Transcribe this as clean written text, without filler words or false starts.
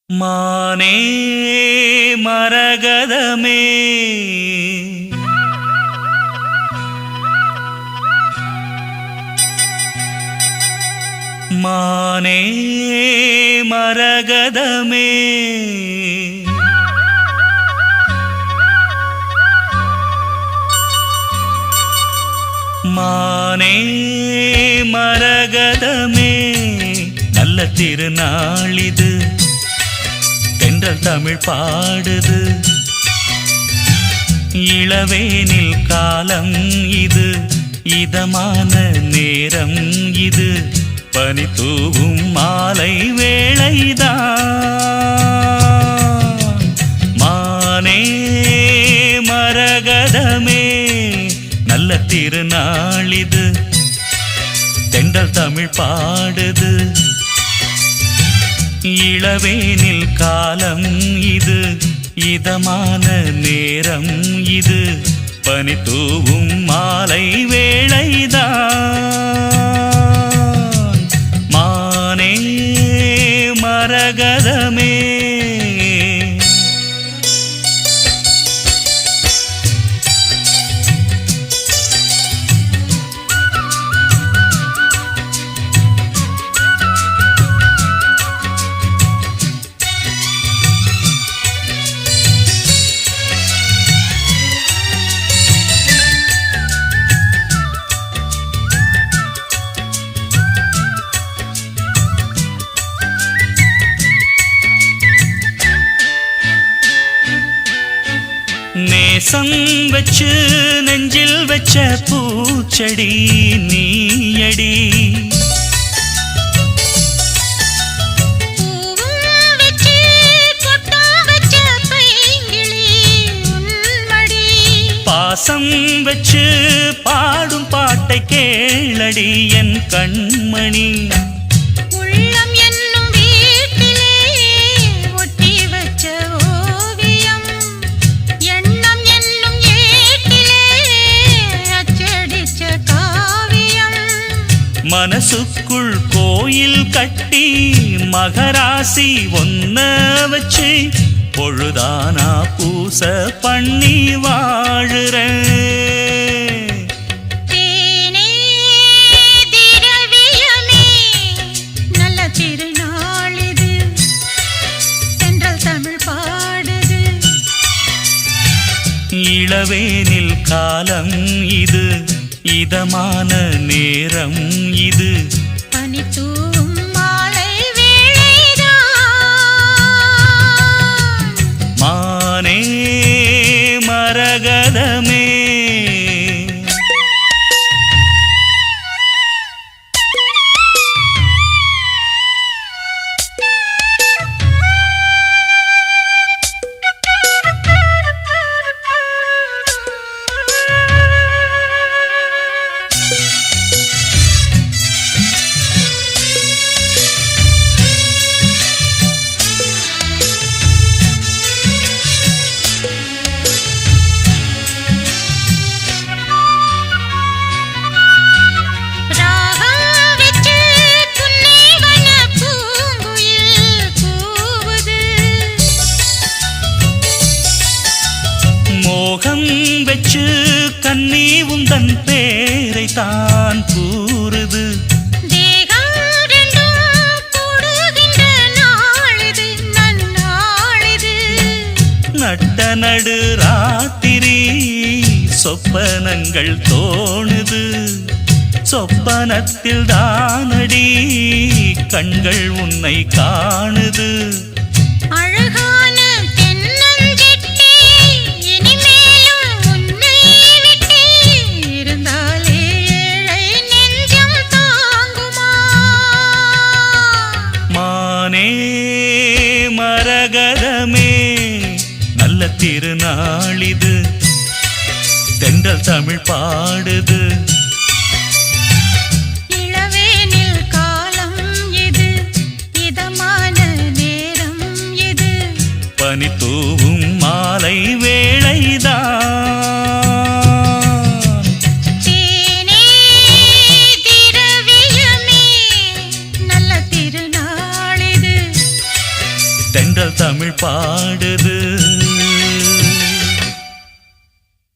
மானே மரகதமே மானே மரகதமே மானே மரகதமே நல்ல திருநாளிது தென்றல் தமிழ் பாடுது இளவேனில் காலம் இது இதமான நேரம் இது பனி தூவும் மாலை வேளைதான் மானே மரகதமே நல்ல திருநாளிது தென்றல் தமிழ் பாடுது இளவேனில் காலம் இது இதமான நேரம் இது பனி தூவும் மாலை வேளைதான் மானே மரகதமே நேசம் வச்சு நெஞ்சில் வச்ச பூச்செடி நீயடி பாசம் வச்சு பாடும் பாட்டை கேளடி என் கண்மணி மனசுக்குள் கோயில் கட்டி மகராசி ஒன்ன வச்சு பொழுதானா பூச பண்ணி வாழுற நல்ல திருநாளிது தென்றல் தமிழ் பாடுது இளவேனில் காலம் இது இதமான நேரம் இது பனி தூவும் மாலை வேளைதான் மானே மரகதமே மோகம் வச்சு கண்ணி உந்தன் பேரை தான் கூறுது நட்ட நடு ராத்திரி சொப்பனங்கள் தோணுது சொப்பனத்தில் தானடி கண்கள் உன்னை காணுது மரகதமே நல்ல திருநாளிது தென்றல் தமிழ் பாடுது இளவேனில் காலம் இது இதமான நேரம் இது பனி தூவும் மாலை வேளைதான் தென்றல் தமிழ் பாடுது